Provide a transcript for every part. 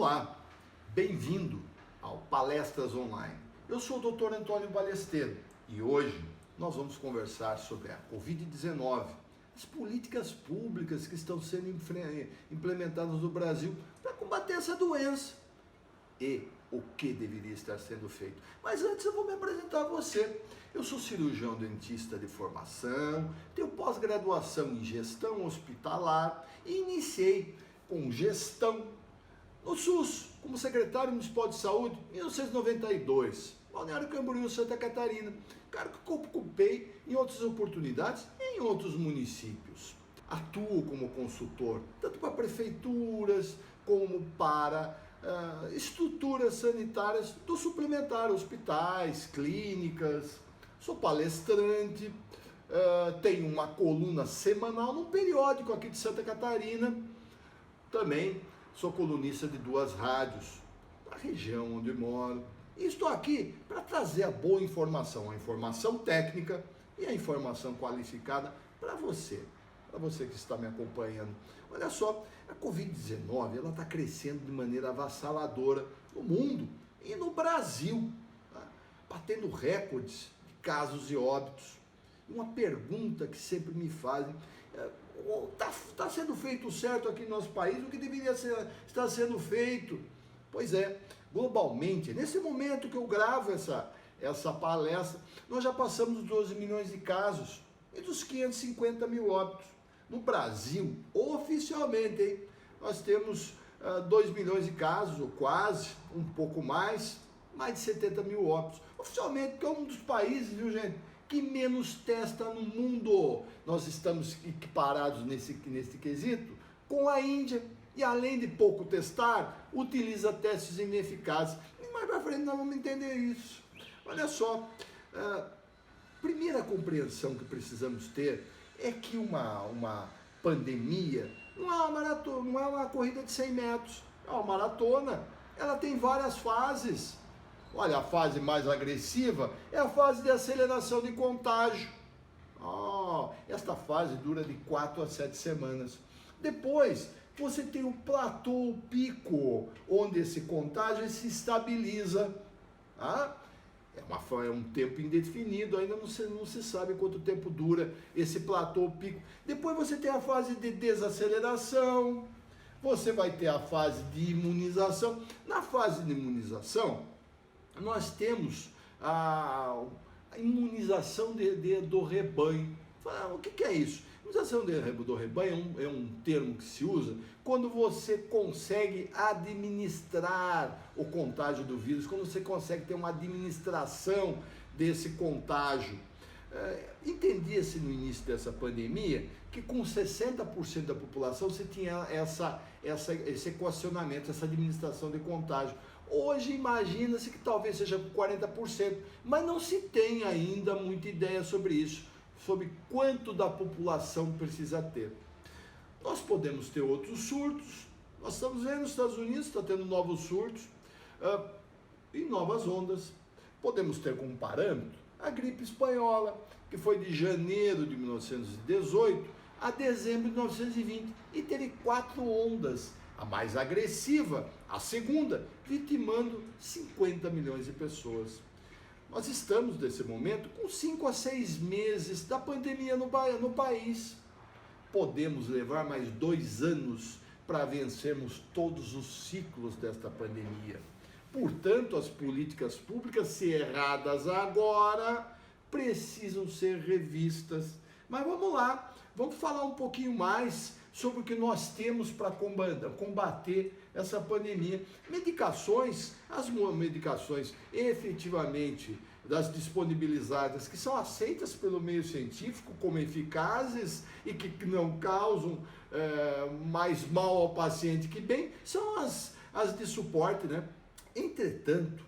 Olá, bem-vindo ao Palestras Online. Eu sou o Dr. Antônio Balesteiro e hoje nós vamos conversar sobre a Covid-19, as políticas públicas que estão sendo implementadas no Brasil para combater essa doença e o que deveria estar sendo feito. Mas antes eu vou me apresentar a você. Eu sou cirurgião dentista de formação, tenho pós-graduação em gestão hospitalar e iniciei com gestão no SUS, como secretário municipal de saúde, em 1992, Balneário Camboriú, Santa Catarina, cargo que ocupei em outras oportunidades e em outros municípios. Atuo como consultor, tanto para prefeituras como para estruturas sanitárias do suplementar, hospitais, clínicas. Sou palestrante, tenho uma coluna semanal num periódico aqui de Santa Catarina. Também sou colunista de 2 rádios da região onde moro. E estou aqui para trazer a boa informação, a informação técnica e a informação qualificada para você que está me acompanhando. Olha só, a Covid-19 ela está crescendo de maneira avassaladora no mundo e no Brasil, tá? Batendo recordes de casos e óbitos. Uma pergunta que sempre me fazem: está sendo feito certo aqui no nosso país? O que deveria estar sendo feito? Pois é, globalmente, nesse momento que eu gravo essa palestra, nós já passamos dos 12 milhões de casos e dos 550 mil óbitos. No Brasil, oficialmente, hein, nós temos 2 milhões de casos, ou quase, um pouco mais de 70 mil óbitos. Oficialmente, porque é um dos países, viu gente, que menos testa no mundo. Nós estamos equiparados nesse quesito com a Índia. E além de pouco testar, utiliza testes ineficazes. E mais para frente nós vamos entender isso. Olha só, primeira compreensão que precisamos ter é que uma pandemia não é uma maratona, não é uma corrida de 100 metros, é uma maratona. Ela tem várias fases. Olha, a fase mais agressiva é a fase de aceleração de contágio. Esta fase dura de 4 a 7 semanas. Depois, você tem o platô, o pico, onde esse contágio se estabiliza. É um tempo indefinido, ainda não se sabe quanto tempo dura esse platô, o pico. Depois você tem a fase de desaceleração, você vai ter a fase de imunização. Na fase de imunização, nós temos a imunização do rebanho. O que é isso? Imunização do rebanho é um termo que se usa quando você consegue administrar o contágio do vírus, quando você consegue ter uma administração desse contágio. Entendia-se no início dessa pandemia que com 60% da população você tinha esse equacionamento, essa administração de contágio. Hoje imagina-se que talvez seja com 40%, mas não se tem ainda muita ideia sobre isso, sobre quanto da população precisa ter. Nós podemos ter outros surtos, nós estamos vendo nos Estados Unidos, está tendo novos surtos e novas ondas. Podemos ter como parâmetro a gripe espanhola, que foi de janeiro de 1918 a dezembro de 1920 e teve 4 ondas. A mais agressiva, a segunda, vitimando 50 milhões de pessoas. Nós estamos, nesse momento, com 5 a 6 meses da pandemia no país. Podemos levar mais 2 anos para vencermos todos os ciclos desta pandemia. Portanto, as políticas públicas, se erradas agora, precisam ser revistas. Mas vamos lá, vamos falar um pouquinho mais sobre o que nós temos para combater essa pandemia. Medicações, as medicações efetivamente das disponibilizadas, que são aceitas pelo meio científico como eficazes e que não causam mais mal ao paciente que bem, são as de suporte, né? Entretanto,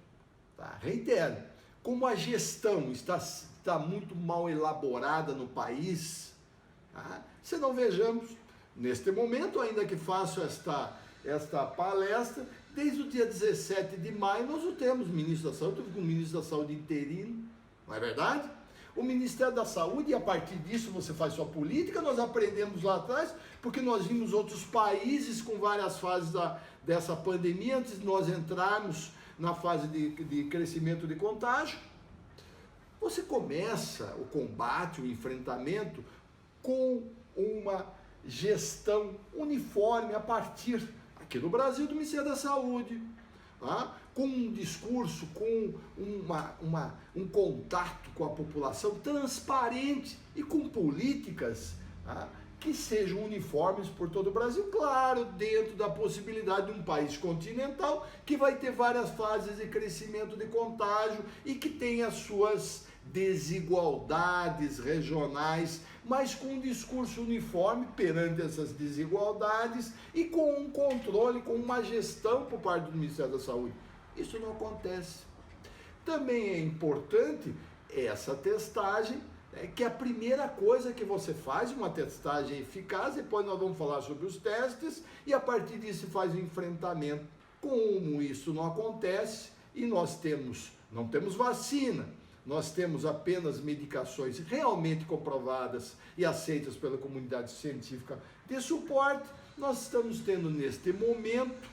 reitero, como a gestão está muito mal elaborada no país, se não vejamos, neste momento, ainda que faço esta palestra, desde o dia 17 de maio nós não temos ministro da saúde, teve um ministro da saúde interino, não é verdade? o Ministério da Saúde, e a partir disso você faz sua política. Nós aprendemos lá atrás, porque nós vimos outros países com várias fases dessa pandemia, antes de nós entrarmos na fase de crescimento de contágio. Você começa o combate, o enfrentamento, com uma gestão uniforme a partir, aqui no Brasil, do Ministério da Saúde, tá? Com um discurso, com um contato com a população transparente e com políticas, tá, que sejam uniformes por todo o Brasil, claro, dentro da possibilidade de um país continental que vai ter várias fases de crescimento de contágio e que tem as suas desigualdades regionais, mas com um discurso uniforme perante essas desigualdades e com um controle, com uma gestão por parte do Ministério da Saúde. Isso não acontece. Também é importante essa testagem, que é a primeira coisa que você faz, uma testagem eficaz. Depois nós vamos falar sobre os testes e a partir disso faz o enfrentamento. Como isso não acontece e nós não temos vacina, nós temos apenas medicações realmente comprovadas e aceitas pela comunidade científica de suporte, nós estamos tendo neste momento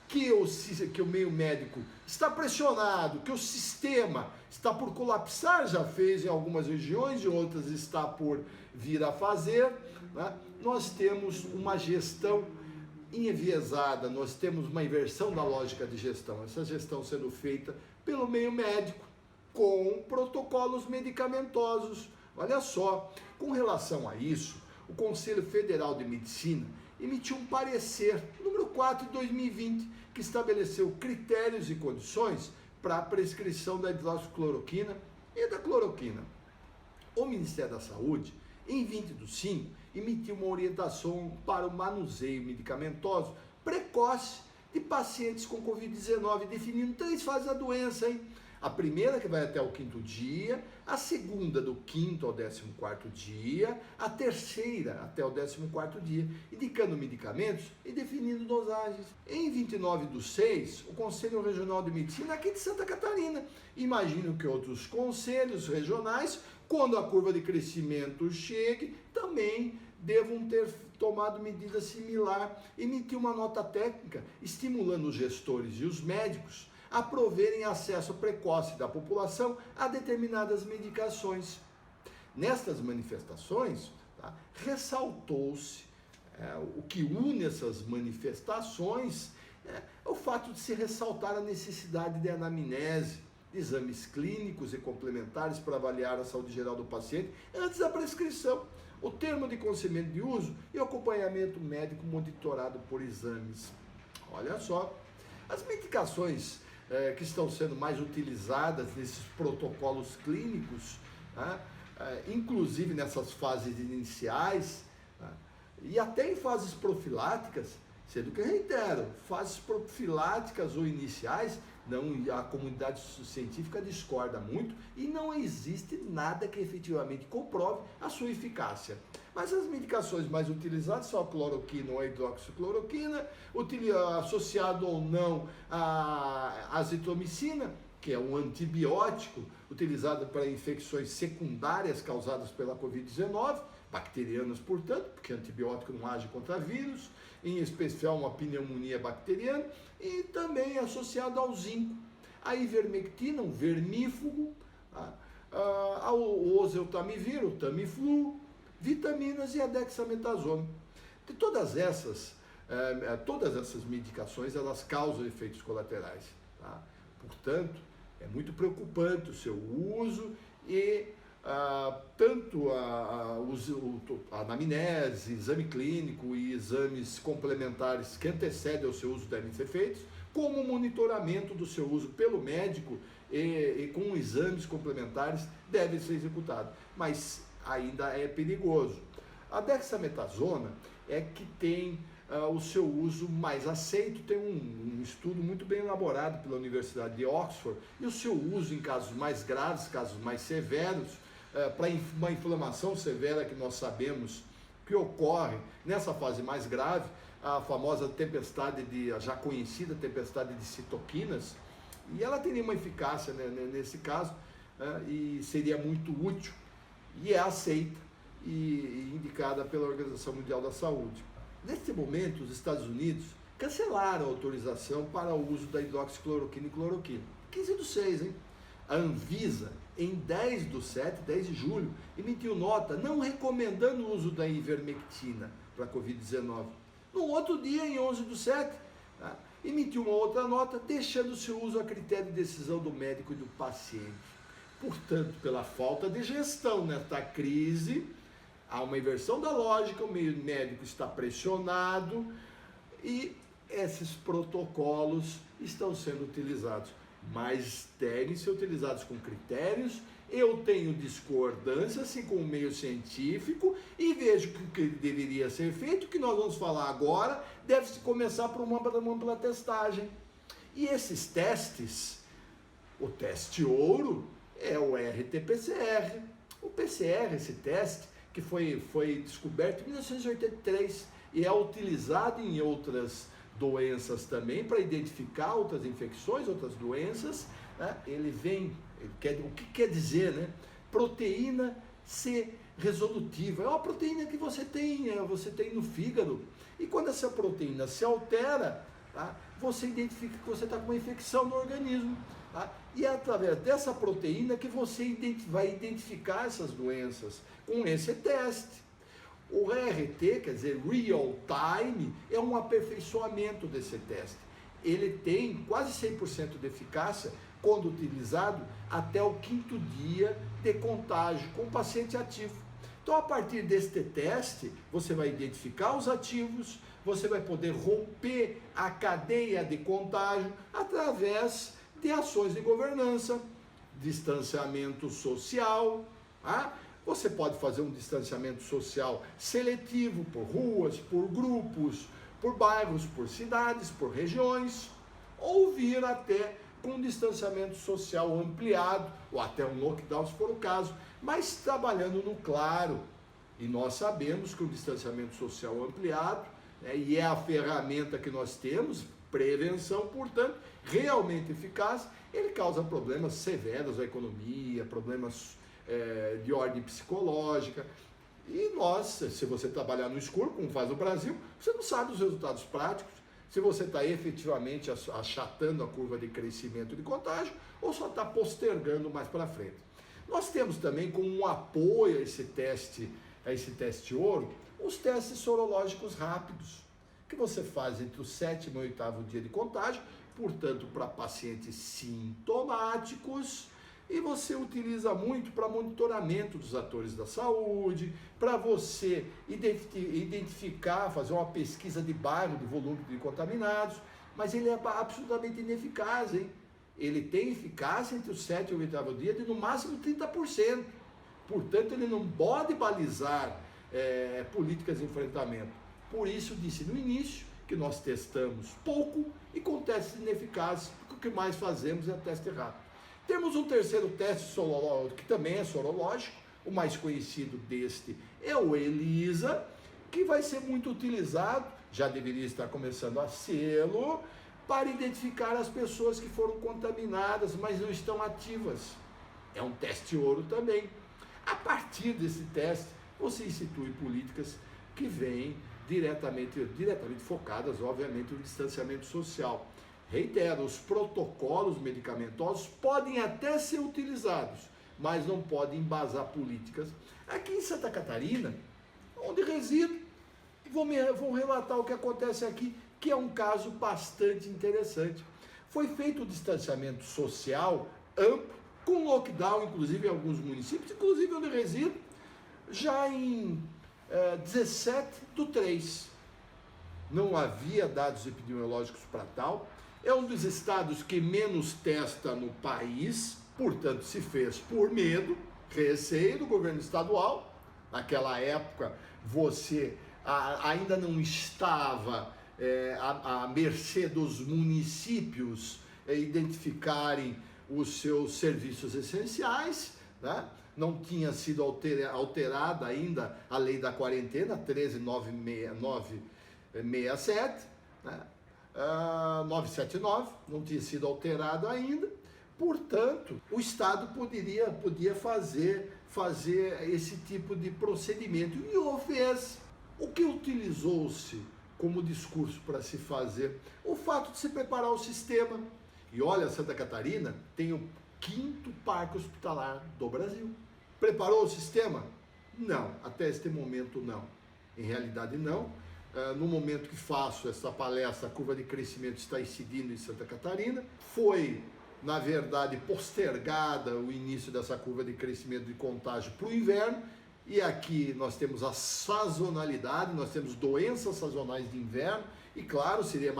que o meio médico está pressionado, que o sistema está por colapsar, já fez em algumas regiões, e outras está por vir a fazer, né? Nós temos uma gestão enviesada, nós temos uma inversão da lógica de gestão, essa gestão sendo feita pelo meio médico, com protocolos medicamentosos. Olha só, com relação a isso, o Conselho Federal de Medicina emitiu um parecer, número 4 de 2020, que estabeleceu critérios e condições para a prescrição da hidroxicloroquina e da cloroquina. O Ministério da Saúde, em 20/5, emitiu uma orientação para o manuseio medicamentoso precoce de pacientes com Covid-19, definindo 3 fases da doença, hein? A primeira, que vai até o 5º dia, a segunda do 5º ao 14º dia, a terceira até o 14º dia, indicando medicamentos e definindo dosagens. Em 29/6, o Conselho Regional de Medicina aqui de Santa Catarina, imagino que outros conselhos regionais, quando a curva de crescimento chegue, também devam ter tomado medida similar, emitiu uma nota técnica estimulando os gestores e os médicos a proverem acesso precoce da população a determinadas medicações. Nestas manifestações, tá, ressaltou-se o que une essas manifestações, é o fato de se ressaltar a necessidade de anamnese, de exames clínicos e complementares para avaliar a saúde geral do paciente antes da prescrição, o termo de consentimento de uso e o acompanhamento médico monitorado por exames. Olha só, as medicações que estão sendo mais utilizadas nesses protocolos clínicos, inclusive nessas fases iniciais, e até em fases profiláticas, sendo que, eu reitero, fases profiláticas ou iniciais, a comunidade científica discorda muito e não existe nada que efetivamente comprove a sua eficácia. Mas as medicações mais utilizadas são a cloroquina ou a hidroxicloroquina, associado ou não a azitromicina, que é um antibiótico utilizado para infecções secundárias causadas pela Covid-19, bacterianas, portanto, porque antibiótico não age contra vírus, em especial uma pneumonia bacteriana, e também associado ao zinco, a ivermectina, um vermífugo, ao oseltamivir, o Tamiflu, vitaminas e a dexametasona. De todas essas medicações, elas causam efeitos colaterais, tá? Portanto, é muito preocupante o seu uso e tanto a anamnese, exame clínico e exames complementares que antecedem ao seu uso devem ser feitos, como o monitoramento do seu uso pelo médico e com exames complementares deve ser executado. Mas ainda é perigoso. A dexametasona é que tem o seu uso mais aceito, tem um estudo muito bem elaborado pela Universidade de Oxford, e o seu uso em casos mais graves, casos mais severos, para uma inflamação severa que nós sabemos que ocorre nessa fase mais grave, a famosa a já conhecida tempestade de citoquinas, e ela teria uma eficácia, né, nesse caso, e seria muito útil e é aceita e indicada pela Organização Mundial da Saúde. Neste momento, os Estados Unidos cancelaram a autorização para o uso da hidroxicloroquina e cloroquina. 15/6, hein? A Anvisa, em 10 de julho, emitiu nota não recomendando o uso da ivermectina para a Covid-19. No outro dia, em 11/7, tá, emitiu uma outra nota deixando seu uso a critério de decisão do médico e do paciente. Portanto, pela falta de gestão nesta crise, há uma inversão da lógica, o meio médico está pressionado e esses protocolos estão sendo utilizados, mas devem ser utilizados com critérios. Eu tenho discordância, assim como o meio científico, e vejo que o que deveria ser feito, que nós vamos falar agora, deve-se começar por uma ampla testagem. E esses testes, o teste ouro é o RT-PCR. O PCR, esse teste, que foi descoberto em 1983 e é utilizado em outras doenças também, para identificar outras infecções, outras doenças, né? O que quer dizer, né? Proteína C resolutiva, é uma proteína que você tem no fígado, e quando essa proteína se altera, tá? Você identifica que você está com uma infecção no organismo, tá? E é através dessa proteína que você vai identificar essas doenças com esse teste. O RT, quer dizer, Real Time, é um aperfeiçoamento desse teste. Ele tem quase 100% de eficácia quando utilizado até o 5º dia de contágio com o paciente ativo. Então, a partir deste teste, você vai identificar os ativos, você vai poder romper a cadeia de contágio através de ações de governança, distanciamento social, tá? Você pode fazer um distanciamento social seletivo por ruas, por grupos, por bairros, por cidades, por regiões, ou vir até com um distanciamento social ampliado, ou até um lockdown, se for o caso, mas trabalhando no claro. E nós sabemos que o distanciamento social ampliado, né, e é a ferramenta que nós temos, prevenção, portanto, realmente eficaz, ele causa problemas severos à economia, problemas de ordem psicológica. E nós, se você trabalhar no escuro, como faz o Brasil, você não sabe os resultados práticos, se você está efetivamente achatando a curva de crescimento de contágio ou só está postergando mais para frente. Nós temos também como um apoio a esse teste ouro, os testes sorológicos rápidos, que você faz entre o 7º e o 8º dia de contágio, portanto, para pacientes sintomáticos, e você utiliza muito para monitoramento dos atores da saúde, para você identificar, fazer uma pesquisa de bairro, de volume de contaminados, mas ele é absolutamente ineficaz, hein? Ele tem eficácia entre o 7º e o 8º dia de no máximo 30%. Portanto, ele não pode balizar políticas de enfrentamento. Por isso, disse no início que nós testamos pouco e com testes ineficazes, porque o que mais fazemos é teste rápido. Temos um terceiro teste sorológico, que também é sorológico, o mais conhecido deste é o ELISA, que vai ser muito utilizado, já deveria estar começando a sê-lo, para identificar as pessoas que foram contaminadas, mas não estão ativas. É um teste ouro também. A partir desse teste, você institui políticas que vêm diretamente focadas, obviamente, no distanciamento social. Reitero, os protocolos medicamentosos podem até ser utilizados, mas não podem embasar políticas. Aqui em Santa Catarina, onde resido, vou relatar o que acontece aqui, que é um caso bastante interessante. Foi feito o distanciamento social amplo, com lockdown, inclusive em alguns municípios, inclusive onde resido, já em 17/3. Não havia dados epidemiológicos para tal. É um dos estados que menos testa no país, portanto se fez por medo, receio do governo estadual. Naquela época você ainda não estava à mercê dos municípios identificarem os seus serviços essenciais, né? Não tinha sido alterada ainda a lei da quarentena, 13.967, né? 979, não tinha sido alterado ainda, portanto, o Estado podia fazer fazer esse tipo de procedimento. E o fez. O que utilizou-se como discurso para se fazer? O fato de se preparar o sistema. E olha, Santa Catarina tem o 5º parque hospitalar do Brasil. Preparou o sistema? Não, até este momento não. Em realidade não. No momento que faço essa palestra, a curva de crescimento está incidindo em Santa Catarina. Foi, na verdade, postergada o início dessa curva de crescimento de contágio para o inverno. E aqui nós temos a sazonalidade, nós temos doenças sazonais de inverno. E claro, seria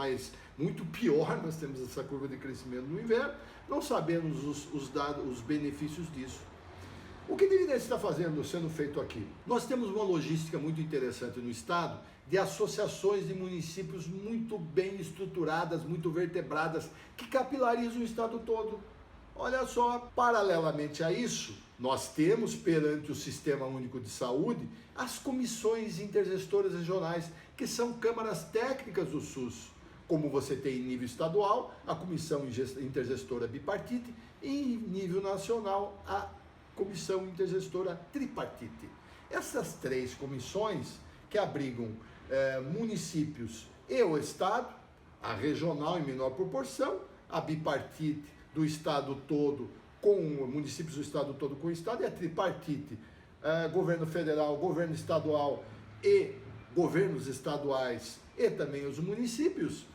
muito pior nós temos essa curva de crescimento no inverno. Não sabemos os dados, os benefícios disso. O que deveria estar sendo feito aqui? Nós temos uma logística muito interessante no estado, de associações de municípios muito bem estruturadas, muito vertebradas, que capilarizam o estado todo. Olha só, paralelamente a isso, nós temos perante o Sistema Único de Saúde as comissões intergestoras regionais, que são câmaras técnicas do SUS. Como você tem em nível estadual, a Comissão Intergestora Bipartite, e em nível nacional, a Comissão Intergestora Tripartite. Essas 3 comissões, que abrigam municípios e o Estado, a regional em menor proporção, a bipartite do Estado todo, com municípios do Estado todo com o Estado, e a tripartite, governo federal, governo estadual e governos estaduais e também os municípios,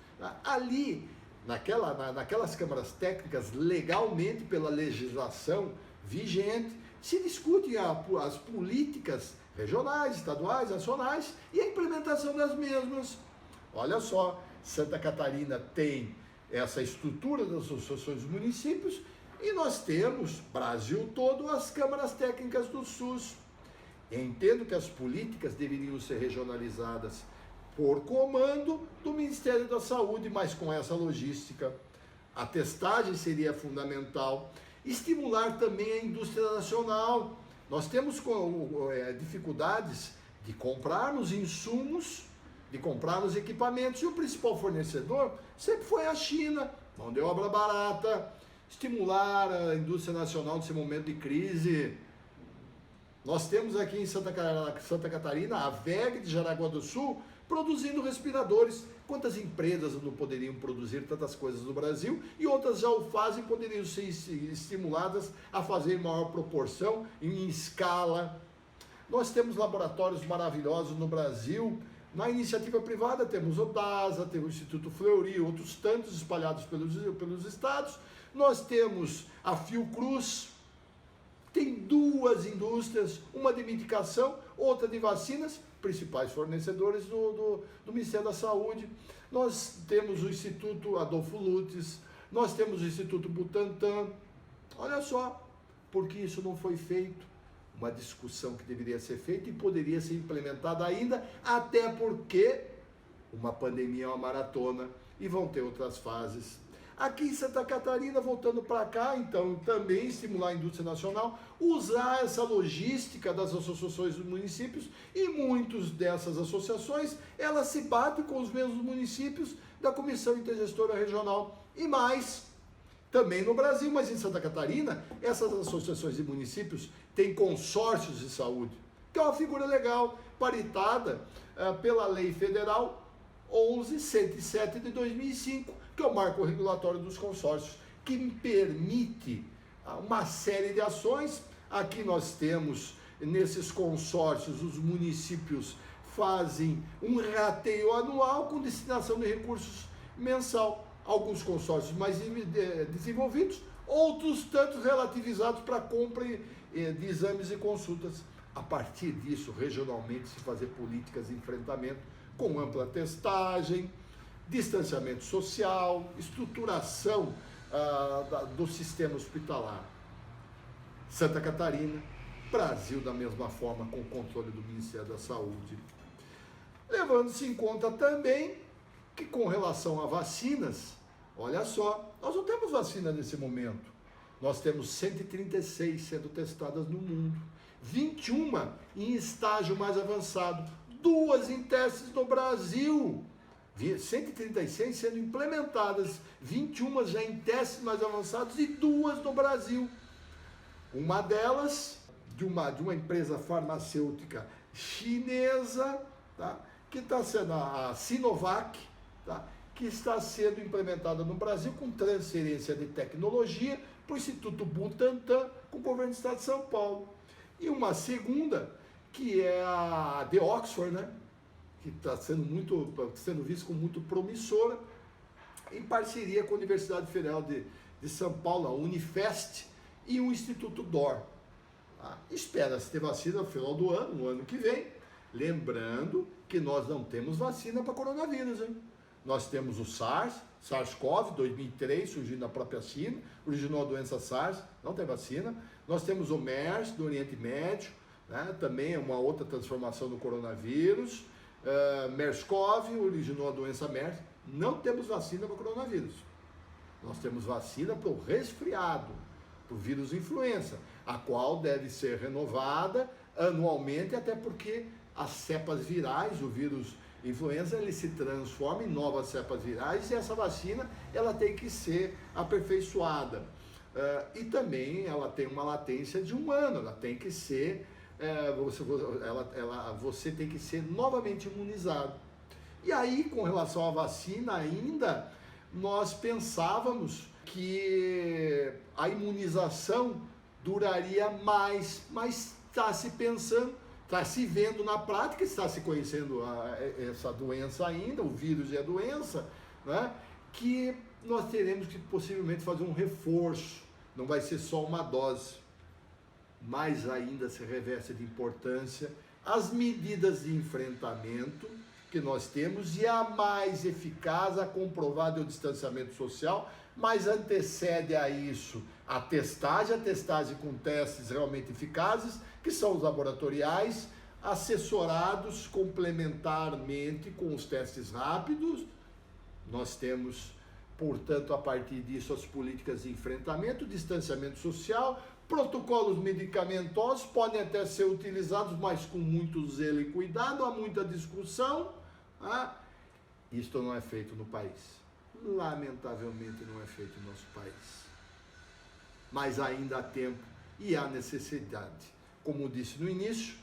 ali, naquelas câmaras técnicas, legalmente, pela legislação vigente, se discutem as políticas regionais, estaduais, nacionais e a implementação das mesmas. Olha só, Santa Catarina tem essa estrutura das associações dos municípios e nós temos, Brasil todo, as câmaras técnicas do SUS. Entendo que as políticas deveriam ser regionalizadas por comando do Ministério da Saúde, mas com essa logística. A testagem seria fundamental. Estimular também a indústria nacional. Nós temos dificuldades de comprarmos insumos, de comprarmos equipamentos, e o principal fornecedor sempre foi a China, mão de obra barata. Estimular a indústria nacional nesse momento de crise. Nós temos aqui em Santa Catarina a VEG de Jaraguá do Sul produzindo respiradores. Quantas empresas não poderiam produzir tantas coisas no Brasil e outras já o fazem, poderiam ser estimuladas a fazer em maior proporção, em escala. Nós temos laboratórios maravilhosos no Brasil. Na iniciativa privada temos o DASA, temos o Instituto Fleury, outros tantos espalhados pelos estados. Nós temos a Fiocruz, tem 2 indústrias, uma de medicação, outra de vacinas, principais fornecedores do Ministério da Saúde. Nós temos o Instituto Adolfo Lutz, nós temos o Instituto Butantan. Olha só, por que isso não foi feito? Uma discussão que deveria ser feita e poderia ser implementada ainda, até porque uma pandemia é uma maratona e vão ter outras fases. Aqui em Santa Catarina, voltando para cá, então, também estimular a indústria nacional, usar essa logística das associações dos municípios, e muitas dessas associações, elas se batem com os mesmos municípios da Comissão Intergestora Regional. E mais, também no Brasil, mas em Santa Catarina, essas associações de municípios têm consórcios de saúde, que é uma figura legal, paritada pela Lei Federal 11.107 de 2005, que é o marco regulatório dos consórcios, que permite uma série de ações. Aqui nós temos, nesses consórcios, os municípios fazem um rateio anual com destinação de recursos mensal. Alguns consórcios mais desenvolvidos, outros tantos relativizados para compra de exames e consultas. A partir disso, regionalmente, se fazer políticas de enfrentamento com ampla testagem, distanciamento social, estruturação do sistema hospitalar. Santa Catarina, Brasil da mesma forma, com o controle do Ministério da Saúde. Levando-se em conta também que, com relação a vacinas, olha só, nós não temos vacina nesse momento. Nós temos 136 sendo testadas no mundo, 21 em estágio mais avançado, 2 em testes no Brasil. 136 sendo implementadas, 21 já em testes mais avançados e 2 no Brasil. Uma delas, de uma empresa farmacêutica chinesa, tá? Que está sendo a Sinovac, tá? Que está sendo implementada no Brasil com transferência de tecnologia para o Instituto Butantan, com o governo do estado de São Paulo. E uma segunda, que é a de Oxford, né? Que está sendo vista como muito promissora, em parceria com a Universidade Federal de São Paulo, a Unifest, e o Instituto DOR. Tá? Espera-se ter vacina no final do ano, no ano que vem. Lembrando que nós não temos vacina para coronavírus, hein? Nós temos o SARS-CoV, 2003, surgindo na própria China, originou a doença SARS, não tem vacina. Nós temos o MERS, do Oriente Médio, né? Também é uma outra transformação do coronavírus. MERS-CoV, originou a doença MERS, não temos vacina para o coronavírus. Nós temos vacina para o resfriado, para o vírus influenza, a qual deve ser renovada anualmente, até porque as cepas virais, o vírus influenza, ele se transforma em novas cepas virais e essa vacina ela tem que ser aperfeiçoada. E também ela tem uma latência de 1 ano, ela tem que ser, você tem que ser novamente imunizado. E aí, com relação à vacina ainda, nós pensávamos que a imunização duraria mais, mas está se pensando, está se vendo na prática, está se conhecendo essa doença ainda, o vírus e a doença, né, que nós teremos que possivelmente fazer um reforço, não vai ser só uma dose, mas ainda se reveste de importância as medidas de enfrentamento que nós temos, e a mais eficaz, a comprovada é o distanciamento social, mas antecede a isso a testagem com testes realmente eficazes, que são os laboratoriais, assessorados complementarmente com os testes rápidos. Nós temos, portanto, a partir disso, as políticas de enfrentamento, distanciamento social, protocolos medicamentosos podem até ser utilizados, mas com muito zelo e cuidado, há muita discussão. Isto não é feito no país. Lamentavelmente não é feito no nosso país. Mas ainda há tempo e há necessidade. Como disse no início,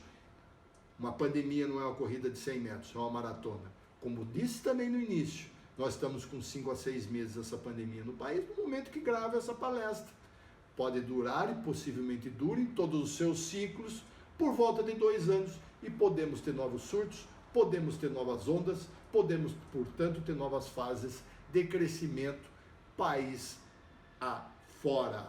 uma pandemia não é uma corrida de 100 metros, é uma maratona. Como disse também no início, nós estamos com 5 a 6 meses essa pandemia no país, no momento que gravo essa palestra. Pode durar e possivelmente dure em todos os seus ciclos por volta de 2 anos e podemos ter novos surtos, podemos ter novas ondas, podemos, portanto, ter novas fases de crescimento país afora.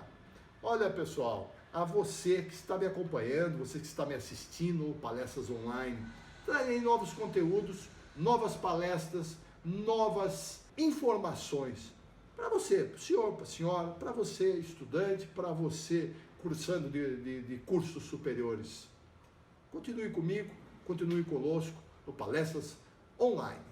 Olha, pessoal, a você que está me acompanhando, você que está me assistindo, palestras online, trarei novos conteúdos, novas palestras, novas informações para você, senhor, para a senhora, para você, estudante, para você cursando de cursos superiores. Continue comigo, continue conosco no Palestras Online.